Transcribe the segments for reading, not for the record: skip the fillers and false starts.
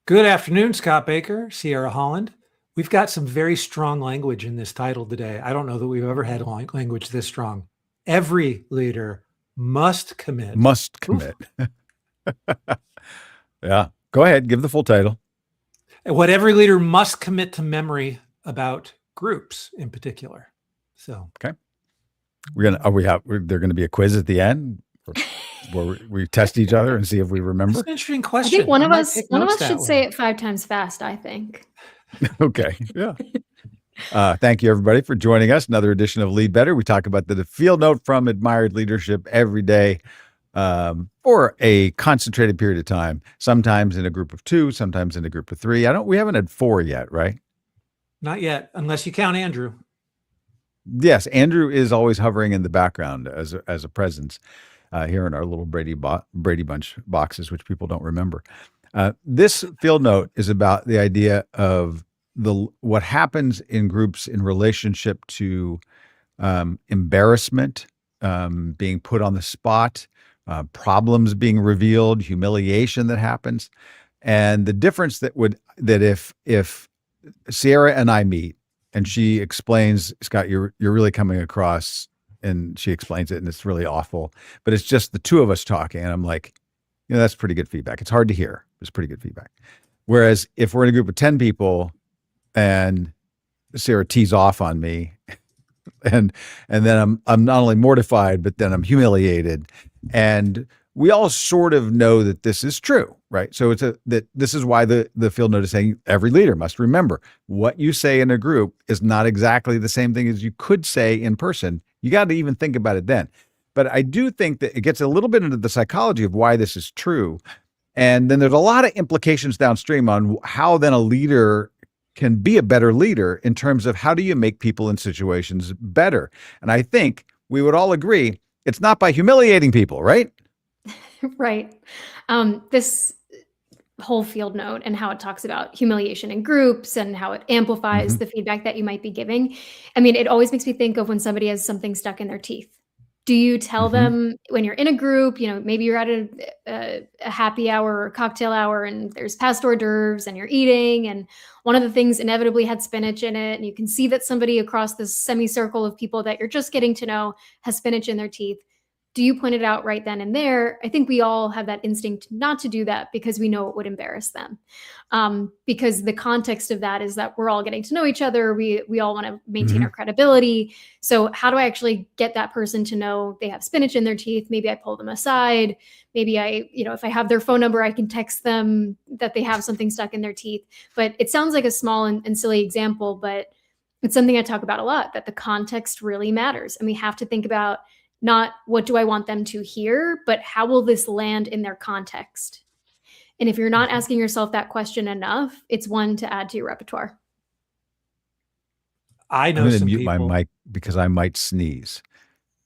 Good afternoon, Scott Baker, Sierra Holland. We've got some very strong language in this title today. I don't know that we've ever had language this strong. Every leader must commit. Must Oof. commit. Yeah. Go ahead. Give the full title. What every leader must commit to memory about groups in particular. So, okay. They're going to be a quiz at the end where we test each other and see if we remember. That's an interesting question. I think one of us should say it 5 times fast, I think. Okay. Yeah. Thank you, everybody, for joining us. Another edition of Lead Better. We talk about the field note from admired leadership every day for a concentrated period of time, sometimes in a group of 2, sometimes in a group of 3. We haven't had 4 yet, right? Not yet, unless you count Andrew. Yes, Andrew is always hovering in the background as a presence here in our little Brady Bunch boxes, which people don't remember. This field note is about the idea of what happens in groups in relationship to embarrassment, being put on the spot, problems being revealed, humiliation that happens, and the difference that if Sierra and I meet and she explains, Scott, you're really coming across, and she explains it, and it's really awful, but it's just the 2 of us talking, and I'm like, that's pretty good feedback. It's hard to hear. It's pretty good feedback. Whereas if we're in a group of 10 people and Sarah tees off on me, and then I'm not only mortified, but then I'm humiliated, and we all sort of know that this is true, right? So this is why the field note is saying every leader must remember what you say in a group is not exactly the same thing as you could say in person. You got to even think about it then. But I do think that it gets a little bit into the psychology of why this is true. And then there's a lot of implications downstream on how then a leader can be a better leader in terms of how do you make people in situations better. And I think we would all agree it's not by humiliating people, right? Right. This whole field note and how it talks about humiliation in groups and how it amplifies the feedback that you might be giving. I mean, it always makes me think of when somebody has something stuck in their teeth. Do you tell them when you're in a group, maybe you're at a happy hour or cocktail hour and there's past hors d'oeuvres and you're eating and one of the things inevitably had spinach in it, and you can see that somebody across this semicircle of people that you're just getting to know has spinach in their teeth. Do you point it out right then and there? I think we all have that instinct not to do that because we know it would embarrass them. Because the context of that is that we're all getting to know each other. We all want to maintain our credibility. So how do I actually get that person to know they have spinach in their teeth? Maybe I pull them aside. Maybe if I have their phone number, I can text them that they have something stuck in their teeth. But it sounds like a small and silly example, but it's something I talk about a lot, that the context really matters. And we have to think about not what do I want them to hear, but how will this land in their context? And if you're not asking yourself that question enough, it's one to add to your repertoire. I know I'm going to some mute people. my mic because I might sneeze,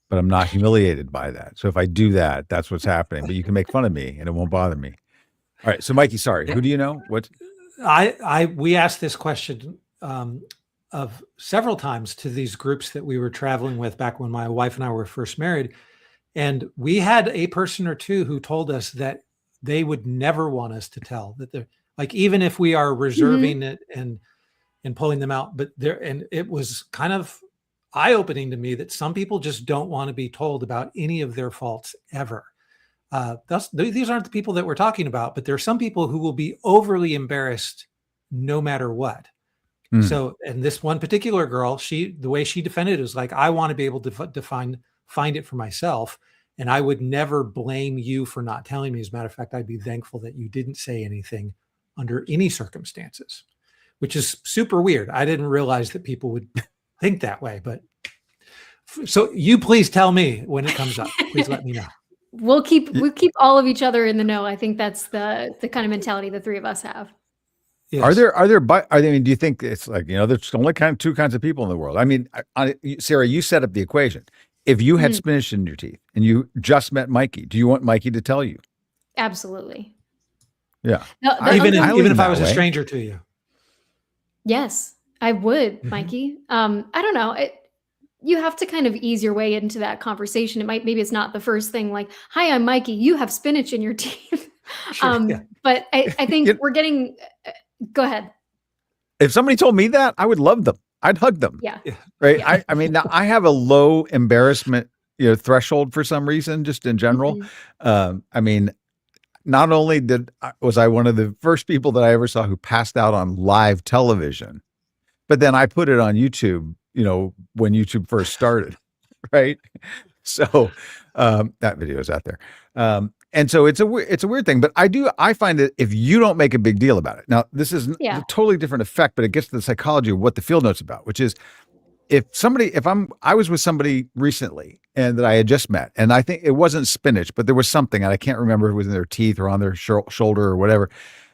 but I'm not humiliated by that. So if I do that, that's what's happening. But you can make fun of me and it won't bother me. All right. So Mikey, sorry. Who do you know? What? We asked this question of several times to these groups that we were traveling with back when my wife and I were first married. And we had a person or 2 who told us that they would never want us to tell that they're like, even if we are reserving it and pulling them out, but and it was kind of eye-opening to me that some people just don't want to be told about any of their faults ever. These aren't the people that we're talking about, but there are some people who will be overly embarrassed no matter what. So, and this one particular girl, the way she defended it was like, I want to be able to find it for myself. And I would never blame you for not telling me. As a matter of fact, I'd be thankful that you didn't say anything under any circumstances, which is super weird. I didn't realize that people would think that way, but so you please tell me when it comes up. Please let me know. We'll keep all of each other in the know. I think that's the kind of mentality the 3 of us have. Yes. Do you think it's like, there's only 2 kinds of people in the world? I mean, Sarah, you set up the equation. If you had spinach in your teeth and you just met Mikey, do you want Mikey to tell you? Absolutely. Yeah. No, even if I was a stranger to you. Yes, I would, Mikey. I don't know. You have to kind of ease your way into that conversation. Maybe it's not the first thing like, hi, I'm Mikey. You have spinach in your teeth. Sure, yeah. But I think we're getting Go ahead. If somebody told me that, I would love them. I'd hug them. Yeah. Right. Yeah. I mean, now I have a low embarrassment, threshold for some reason, just in general. I mean, not only was I one of the first people that I ever saw who passed out on live television, but then I put it on YouTube, when YouTube first started, right? So that video is out there. And so it's a weird thing, but I find that if you don't make a big deal about it, now this is a totally different effect, but it gets to the psychology of what the field note's about, which is I was with somebody recently and that I had just met, and I think it wasn't spinach, but there was something, and I can't remember if it was in their teeth or on their shoulder or whatever.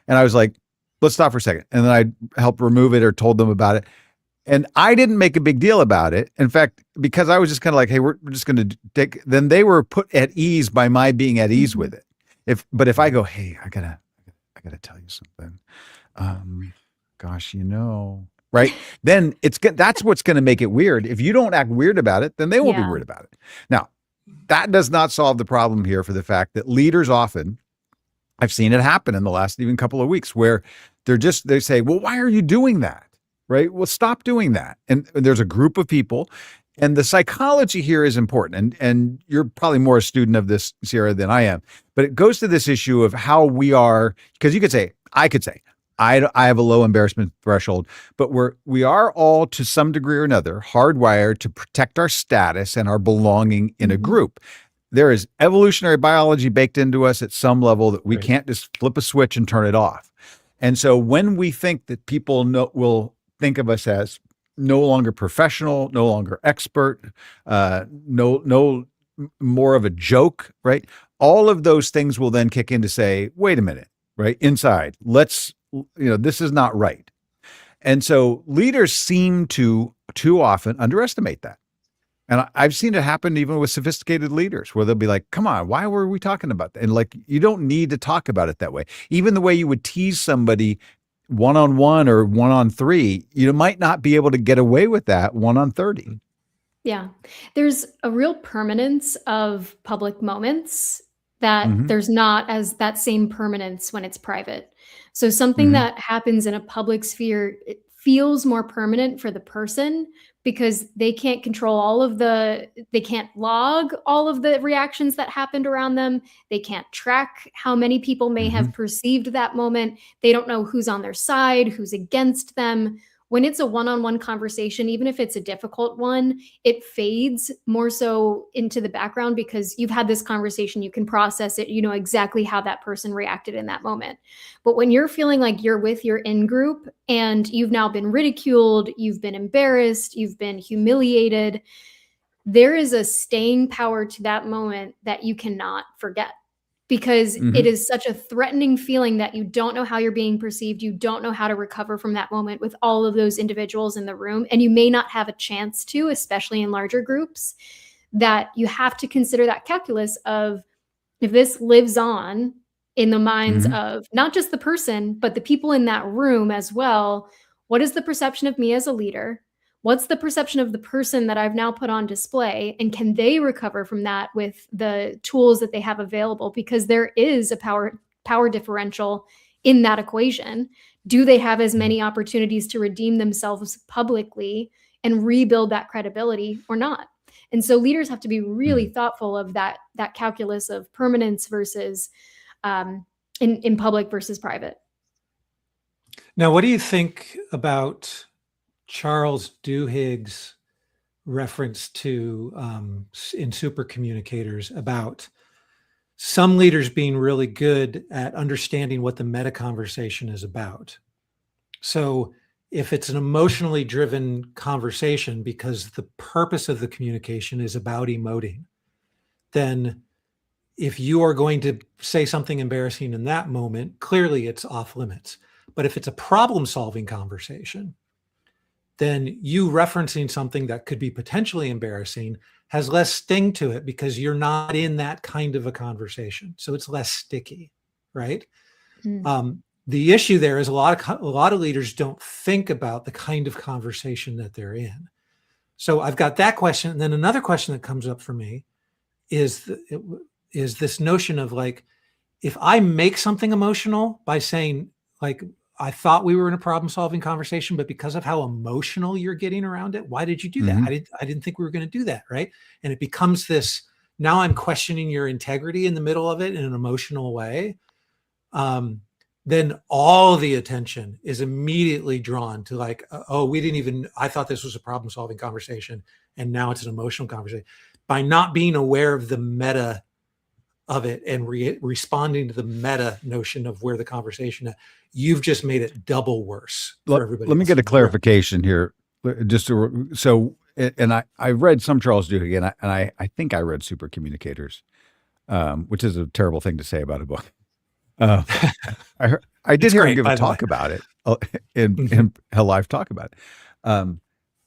And I was like, let's stop for a second. And then I helped remove it or told them about it. And I didn't make a big deal about it. In fact, because I was just kind of like, hey, we're just going to take, then they were put at ease by my being at ease with it. But if I go, hey, I gotta tell you something. Gosh, right? Then that's what's going to make it weird. If you don't act weird about it, then they won't be weird about it. Now, that does not solve the problem here for the fact that leaders often, I've seen it happen in the last even couple of weeks, where they say, well, why are you doing that? Right? Well, stop doing that. And there's a group of people, and the psychology here is important. And you're probably more a student of this, Sierra, than I am. But it goes to this issue of how we are, because I could say, I have a low embarrassment threshold, but we are all, to some degree or another, hardwired to protect our status and our belonging in a group. There is evolutionary biology baked into us at some level that we can't just flip a switch and turn it off. And so when we think that people will think of us as no longer professional, no longer expert, no more of a joke, right? All of those things will then kick in to say, wait a minute, right? Inside, this is not right. And so leaders seem to too often underestimate that. And I've seen it happen even with sophisticated leaders where they'll be like, come on, why were we talking about that? And like, you don't need to talk about it that way. Even the way you would tease somebody one-on-one or 1-on-3, you might not be able to get away with that 1-on-30. Yeah. There's a real permanence of public moments that there's not as that same permanence when it's private. So something that happens in a public sphere, it feels more permanent for the person because they can't control they can't log all of the reactions that happened around them. They can't track how many people may have perceived that moment. They don't know who's on their side, who's against them. When it's a one-on-one conversation, even if it's a difficult one, it fades more so into the background because you've had this conversation, you can process it, you know exactly how that person reacted in that moment. But when you're feeling like you're with your in-group and you've now been ridiculed, you've been embarrassed, you've been humiliated, there is a staying power to that moment that you cannot forget. Because it is such a threatening feeling that you don't know how you're being perceived. You don't know how to recover from that moment with all of those individuals in the room. And you may not have a chance to, especially in larger groups, that you have to consider that calculus of if this lives on in the minds of not just the person, but the people in that room as well. What is the perception of me as a leader? What's the perception of the person that I've now put on display? And can they recover from that with the tools that they have available? Because there is a power differential in that equation. Do they have as many opportunities to redeem themselves publicly and rebuild that credibility or not? And so leaders have to be really thoughtful of that calculus of permanence versus in public versus private. Now, what do you think about Charles Duhigg's reference to in Super Communicators about some leaders being really good at understanding what the meta conversation is about? So if it's an emotionally driven conversation because the purpose of the communication is about emoting, then if you are going to say something embarrassing in that moment, clearly it's off limits. But if it's a problem-solving conversation, then you referencing something that could be potentially embarrassing has less sting to it because you're not in that kind of a conversation. So it's less sticky, right? The issue there is a lot of leaders don't think about the kind of conversation that they're in. So I've got that question. And then another question that comes up for me is this notion of like, if I make something emotional by saying like, I thought we were in a problem solving conversation, but because of how emotional you're getting around it, why did you do that? Mhm. I didn't think we were going to do that. Right. And it becomes this, now I'm questioning your integrity in the middle of it in an emotional way. Then all the attention is immediately drawn to like, oh, we didn't even, I thought this was a problem solving conversation. And now it's an emotional conversation. By not being aware of the meta of it and responding to the meta notion of where the conversation, you've just made it double worse for everybody. Let me get a clarification here. I read some Charles Duhigg, and I think I read Super Communicators, which is a terrible thing to say about a book. I did hear him give a talk about it in a live talk about it.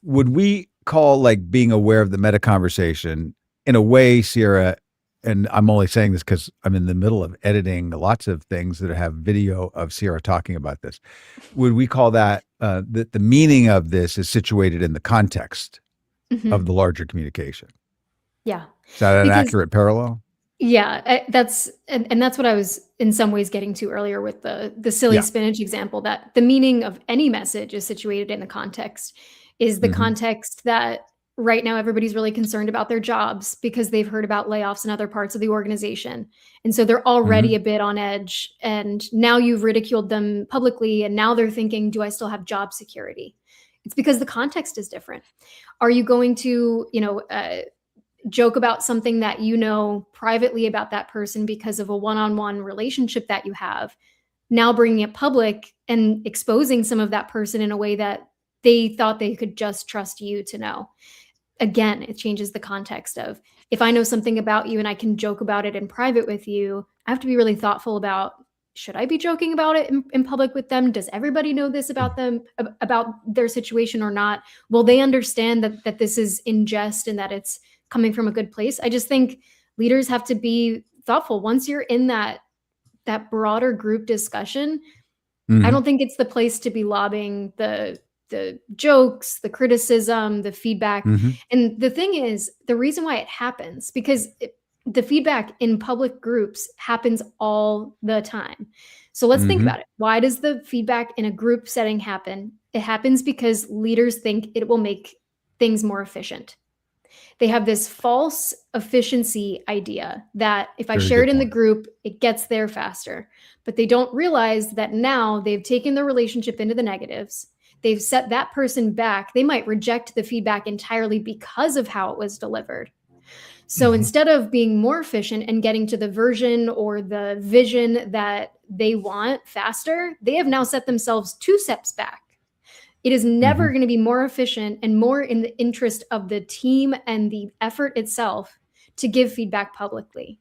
Would we call like being aware of the meta conversation in a way, Sierra? And I'm only saying this because I'm in the middle of editing lots of things that have video of Sierra talking about this. Would we call that that the meaning of this is situated in the context of the larger communication? Yeah. Is that an accurate parallel? Yeah, that's what I was in some ways getting to earlier with the silly spinach example, that the meaning of any message is situated in the context. Is the context that right now everybody's really concerned about their jobs because they've heard about layoffs in other parts of the organization. And so they're already a bit on edge, and now you've ridiculed them publicly, and now they're thinking, do I still have job security? It's because the context is different. Are you going to, joke about something that you know privately about that person because of a one-on-one relationship that you have, now bringing it public and exposing some of that person in a way that they thought they could just trust you to know? Again, it changes the context of, if I know something about you and I can joke about it in private with you, I have to be really thoughtful about, should I be joking about it in public with them? Does everybody know this about them, about their situation or not? Will they understand that this is in jest and that it's coming from a good place? I just think leaders have to be thoughtful. Once you're in that broader group discussion, I don't think it's the place to be lobbing the jokes, the criticism, the feedback. And the thing is, the reason why it happens, because the feedback in public groups happens all the time. So let's think about it. Why does the feedback in a group setting happen? It happens because leaders think it will make things more efficient. They have this false efficiency idea that if I share it in the group, it gets there faster. But they don't realize that now they've taken the relationship into the negatives. They've set that person back. They might reject the feedback entirely because of how it was delivered. So instead of being more efficient and getting to the version or the vision that they want faster, they have now set themselves 2 steps back. It is never going to be more efficient and more in the interest of the team and the effort itself to give feedback publicly.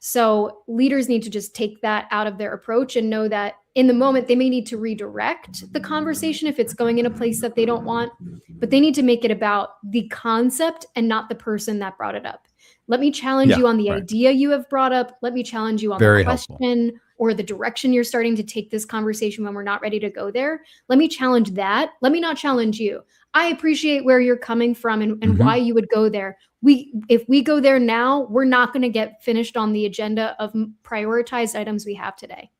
So leaders need to just take that out of their approach and know that in the moment they may need to redirect the conversation if it's going in a place that they don't want, but they need to make it about the concept and not the person that brought it up. Let me challenge you on the idea you have brought up. Let me challenge you on the question or the direction you're starting to take this conversation when we're not ready to go there. Let me challenge that. Let me not challenge you. I appreciate where you're coming from and why you would go there. If we go there now, we're not going to get finished on the agenda of prioritized items we have today.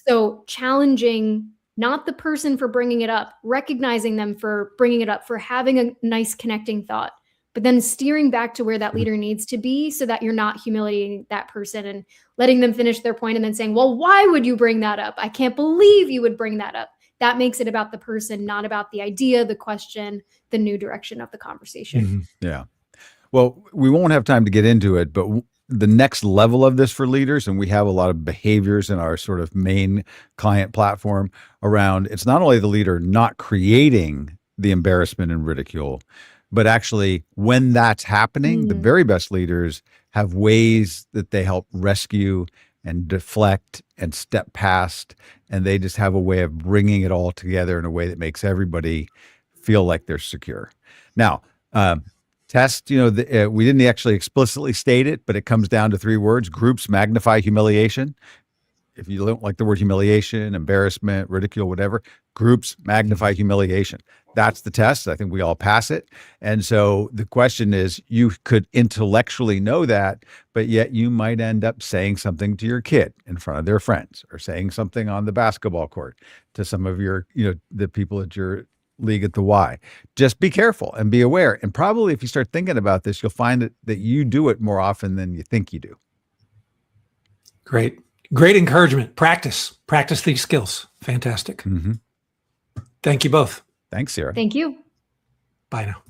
So challenging not the person for bringing it up, recognizing them for bringing it up, for having a nice connecting thought, but then steering back to where that leader needs to be so that you're not humiliating that person and letting them finish their point and then saying, well, why would you bring that up? I can't believe you would bring that up. That makes it about the person, not about the idea, the question, the new direction of the conversation. Yeah. Well, we won't have time to get into it, but the next level of this for leaders, and we have a lot of behaviors in our sort of main client platform around, it's not only the leader not creating the embarrassment and ridicule, but actually when that's happening, the very best leaders have ways that they help rescue and deflect and step past, and they just have a way of bringing it all together in a way that makes everybody feel like they're secure. Now, test, we didn't actually explicitly state it, but it comes down to 3 words: groups magnify humiliation. if you don't like the word humiliation, embarrassment, ridicule, whatever, groups magnify humiliation. That's the test. I think we all pass it. And so the question is, you could intellectually know that, but yet you might end up saying something to your kid in front of their friends, or saying something on the basketball court to some of your, the people at your league at the Y. Just be careful and be aware. And probably if you start thinking about this, you'll find that you do it more often than you think you do. Great. Great encouragement. Practice these skills. Fantastic. Mm-hmm. Thank you both. Thanks, Sarah. Thank you. Bye now.